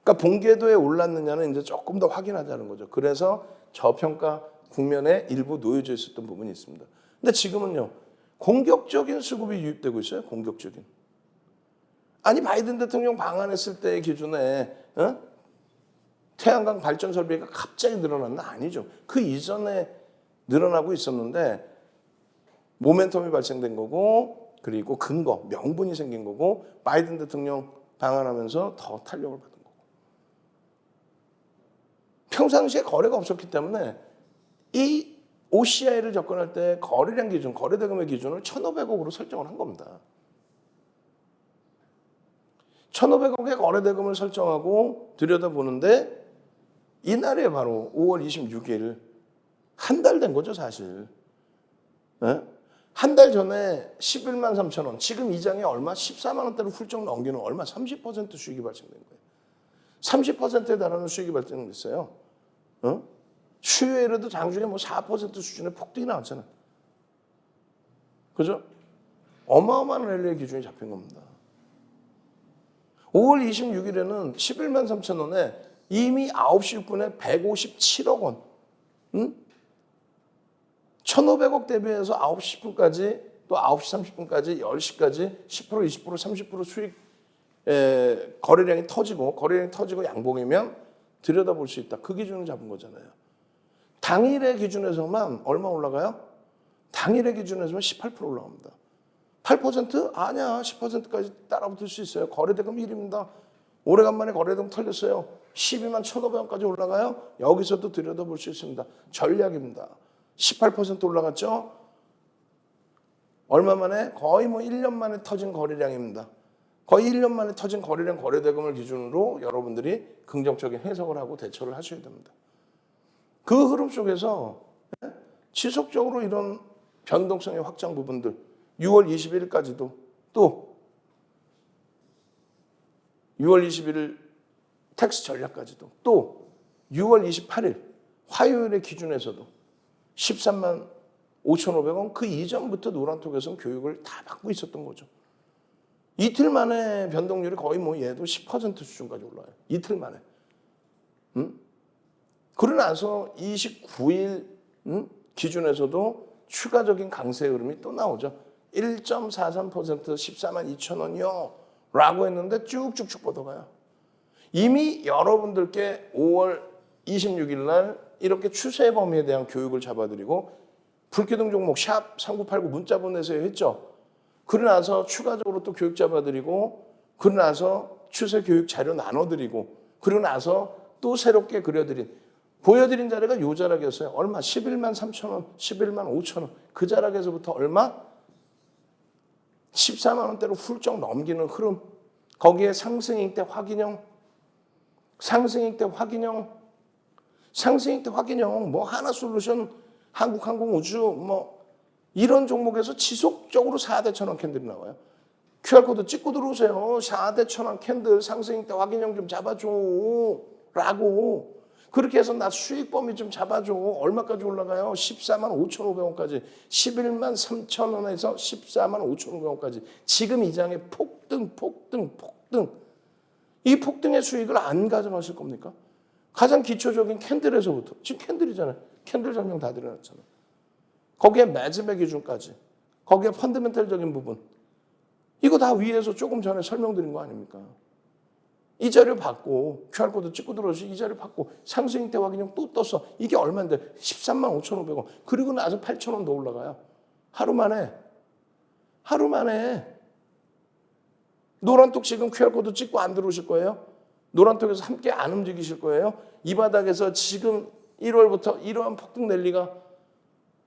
그러니까 본궤도에 올랐느냐는 이제 조금 더 확인하자는 거죠. 그래서 저평가 국면에 일부 놓여져 있었던 부분이 있습니다. 근데 지금은요, 공격적인 수급이 유입되고 있어요. 공격적인. 아니 바이든 대통령 방한했을 때의 기준에 태양광 발전 설비가 갑자기 늘어났나? 아니죠. 그 이전에 늘어나고 있었는데 모멘텀이 발생된 거고 그리고 근거, 명분이 생긴 거고 바이든 대통령 방한하면서 더 탄력을 받은 거고. 평상시에 거래가 없었기 때문에 이 OCI를 접근할 때 거래량 기준, 거래대금의 기준을 1,500억으로 설정을 한 겁니다. 1,500억의 거래대금을 설정하고 들여다보는데 이날에 바로 5월 26일 한 달 된 거죠 사실. 한 달 전에 11만 3천 원, 지금 이 장에 얼마? 14만 원대를 훌쩍 넘기는 얼마? 30% 수익이 발생된 거예요. 30%에 달하는 수익이 발생됐어요. 수요일에도 장중에 4% 수준의 폭등이 나왔잖아요. 그죠? 어마어마한 랠리의 기준이 잡힌 겁니다. 5월 26일에는 11만 3천 원에 이미 9시 육분에 157억 원. 응? 1,500억 대비해서 9시 10분까지 또 9시 30분까지 10시까지 10%, 20%, 30% 수익 거래량이 터지고 양봉이면 들여다볼 수 있다. 그 기준을 잡은 거잖아요. 당일의 기준에서만 얼마 올라가요? 당일의 기준에서만 18% 올라갑니다. 8%? 아니야. 10%까지 따라붙을 수 있어요. 거래대금 1입니다. 오래간만에 거래대금 털렸어요. 12만 1,500원까지 올라가요. 여기서도 들여다볼 수 있습니다. 전략입니다. 18% 올라갔죠? 얼마 만에? 거의 1년 만에 터진 거래량입니다. 거의 1년 만에 터진 거래량 거래대금을 기준으로 여러분들이 긍정적인 해석을 하고 대처를 하셔야 됩니다. 그 흐름 속에서 지속적으로 이런 변동성의 확장 부분들 6월 21일까지도 또 6월 21일 텍스 전략까지도 또 6월 28일 화요일의 기준에서도 13만 5,500원 그 이전부터 노란톡에서는 교육을 다 받고 있었던 거죠. 이틀 만에 변동률이 거의 얘도 10% 수준까지 올라요. 이틀 만에. 그러고 나서 29일 기준에서도 추가적인 강세 흐름이 또 나오죠. 1.43% 14만 2천 원이요 라고 했는데 쭉쭉쭉 뻗어가요. 이미 여러분들께 5월 26일 날 이렇게 추세 범위에 대한 교육을 잡아드리고 불기둥 종목 샵 3989 문자 보내세요 했죠. 그러고 나서 추가적으로 또 교육 잡아드리고 그러고 나서 추세 교육 자료 나눠드리고 그러고 나서 또 새롭게 보여드린 자리가 요 자락이었어요. 얼마? 11만 3천 원, 11만 5천 원. 그 자락에서부터 얼마? 14만 원대로 훌쩍 넘기는 흐름. 거기에 상승익대 확인형, 하나솔루션, 한국항공우주 이런 종목에서 지속적으로 4대 천원 캔들이 나와요. QR코드 찍고 들어오세요. 4대 천원 캔들 상승익대 확인형 좀 잡아줘 라고. 그렇게 해서 나 수익 범위 좀 잡아줘. 얼마까지 올라가요? 14만 5,500원까지. 11만 3천 원에서 14만 5,500원까지. 지금 이 장에 폭등. 이 폭등의 수익을 안 가져가실 겁니까? 가장 기초적인 캔들에서부터. 지금 캔들이잖아요. 캔들 설명 다 드려놨잖아요. 거기에 매집의 기준까지. 거기에 펀더멘털적인 부분. 이거 다 위에서 조금 전에 설명드린 거 아닙니까? 이 자료 받고 QR코드 찍고 들어오시 이 자료 받고 상승익대 확인형 또 떴어. 이게 얼마인데? 13만 5,500원. 그리고 나서 8,000원 더 올라가요. 하루 만에. 노란톡 지금 QR코드 찍고 안 들어오실 거예요? 노란톡에서 함께 안 움직이실 거예요? 이 바닥에서 지금 1월부터 이러한 폭등 랠리가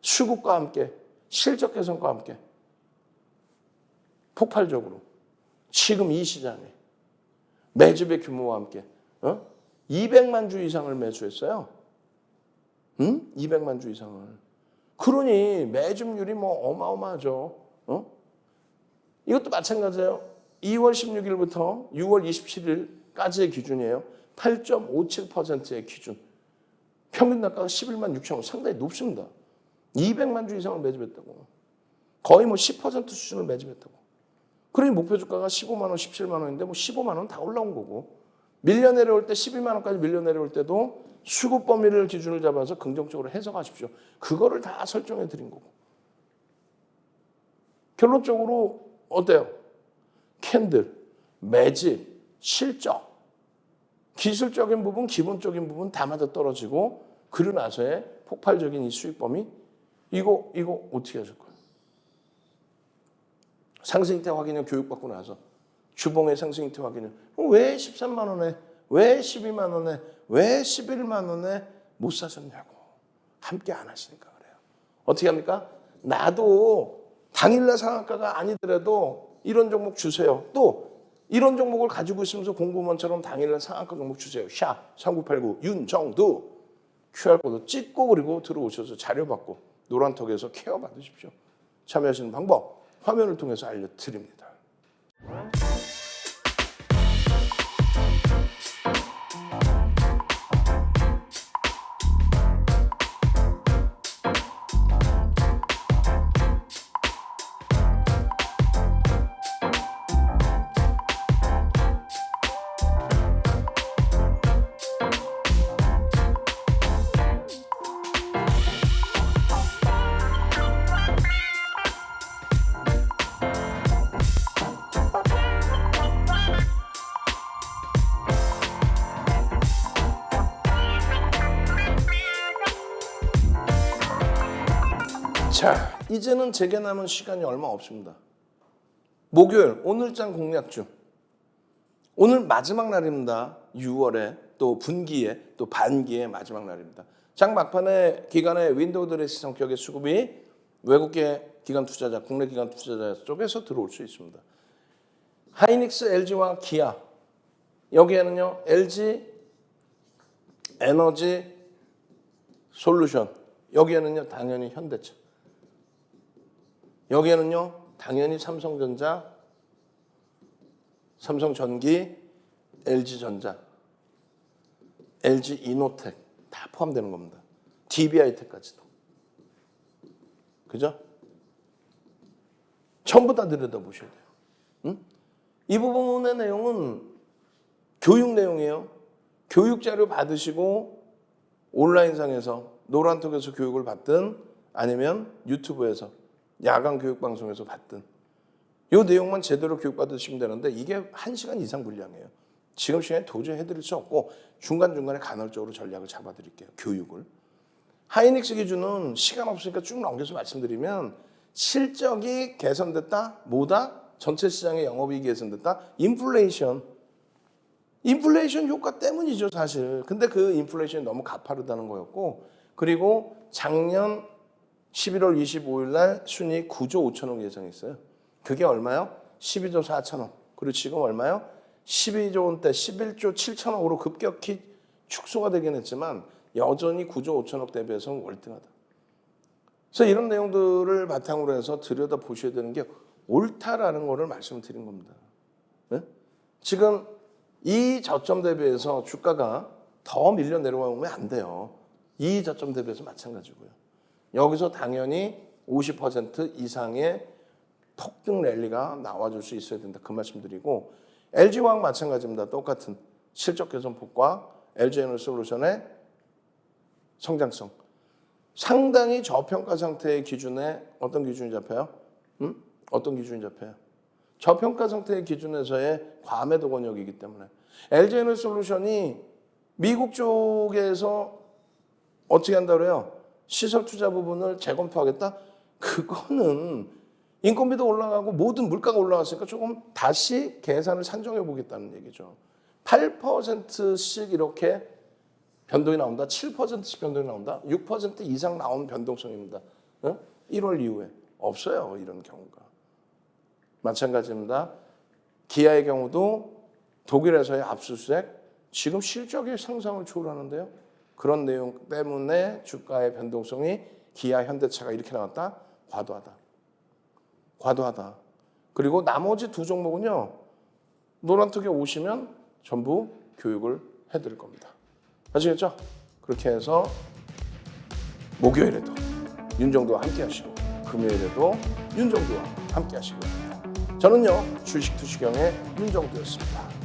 수급과 함께 실적 개선과 함께 폭발적으로 지금 이 시장에 매집의 규모와 함께 200만 주 이상을 매수했어요. 200만 주 이상을. 그러니 매집률이 어마어마하죠. 이것도 마찬가지예요. 2월 16일부터 6월 27일까지의 기준이에요. 8.57%의 기준. 평균 단가가 11만 6천 원. 상당히 높습니다. 200만 주 이상을 매집했다고. 거의 10% 수준을 매집했다고. 그러니 목표 주가가 15만 원, 17만 원인데 15만 원 다 올라온 거고. 밀려 내려올 때 12만 원까지 밀려 내려올 때도 수급 범위를 기준을 잡아서 긍정적으로 해석하십시오. 그거를 다 설정해 드린 거고. 결론적으로 어때요? 캔들, 매집, 실적, 기술적인 부분, 기본적인 부분 다 맞아 떨어지고 그러고 나서의 폭발적인 이 수익 범위 이거 어떻게 하실 거예요? 상승익대 확인형 교육받고 나서 주봉의 상승익대 확인형 왜 13만 원에 왜 12만 원에 왜 11만 원에 못 사셨냐고. 함께 안 하시니까 그래요. 어떻게 합니까? 나도 당일날 상한가가 아니더라도 이런 종목 주세요. 또 이런 종목을 가지고 있으면서 공부원처럼 당일날 상한가 종목 주세요. 샵 3989 윤정두 QR코드 찍고 그리고 들어오셔서 자료 받고 노란톡에서 케어 받으십시오. 참여하시는 방법 화면을 통해서 알려드립니다. 자, 이제는 제게 남은 시간이 얼마 없습니다. 목요일 오늘장 공략주. 오늘 마지막 날입니다. 6월에 또 분기에 또 반기의 마지막 날입니다. 장 막판에 기관의 윈도우 드레스 성격의 수급이 외국계 기관 투자자, 국내 기관 투자자 쪽에서 들어올 수 있습니다. 하이닉스, LG와 기아. 여기에는요. LG 에너지 솔루션. 여기에는요. 당연히 현대차. 여기에는요. 당연히 삼성전자, 삼성전기, LG전자, LG이노텍 다 포함되는 겁니다. DB하이텍까지도. 그죠? 전부 다 들여다보셔야 돼요. 응? 이 부분의 내용은 교육 내용이에요. 교육 자료 받으시고 온라인상에서 노란톡에서 교육을 받든 아니면 유튜브에서 야간 교육 방송에서 받든 이 내용만 제대로 교육받으시면 되는데 이게 1시간 이상 분량이에요. 지금 시간에 도저히 해드릴 수 없고 중간중간에 간헐적으로 전략을 잡아드릴게요. 교육을. 하이닉스 기준은 시간 없으니까 쭉 넘겨서 말씀드리면 실적이 개선됐다? 뭐다? 전체 시장의 영업이익이 개선됐다? 인플레이션 효과 때문이죠 사실. 근데 그 인플레이션이 너무 가파르다는 거였고 그리고 작년 11월 25일 날 순이익 9조 5천억 예상했어요. 그게 얼마요? 12조 4천억. 그리고 지금 얼마요? 12조 원대 11조 7천억으로 급격히 축소가 되긴 했지만 여전히 9조 5천억 대비해서는 월등하다. 그래서 이런 내용들을 바탕으로 해서 들여다보셔야 되는 게 옳다라는 거를 말씀드린 겁니다. 네? 지금 이 저점 대비해서 주가가 더 밀려 내려가면 안 돼요. 이 저점 대비해서 마찬가지고요. 여기서 당연히 50% 이상의 폭등 랠리가 나와줄 수 있어야 된다. 그 말씀드리고 LG화학 마찬가지입니다. 똑같은 실적 개선폭과 LG에너지솔루션의 성장성. 상당히 저평가 상태의 기준에 어떤 기준이 잡혀요? 어떤 기준이 잡혀요? 저평가 상태의 기준에서의 과매도 권역이기 때문에 LG에너지솔루션이 미국 쪽에서 어떻게 한다고 그래요? 시설 투자 부분을 재검토하겠다? 그거는 인건비도 올라가고 모든 물가가 올라갔으니까 조금 다시 계산을 산정해 보겠다는 얘기죠. 8%씩 이렇게 변동이 나온다. 7%씩 변동이 나온다. 6% 이상 나온 변동성입니다. 1월 이후에 없어요. 이런 경우가. 마찬가지입니다. 기아의 경우도 독일에서의 압수수색 지금 실적이 상상을 초월하는데요. 그런 내용 때문에 주가의 변동성이 기아, 현대차가 이렇게 나왔다? 과도하다. 그리고 나머지 두 종목은요. 노란톡에 오시면 전부 교육을 해드릴 겁니다. 아시겠죠? 그렇게 해서 목요일에도 윤정도와 함께 하시고 금요일에도 윤정도와 함께 하시기 바랍니다. 저는요. 주식 투시경의 윤정도였습니다.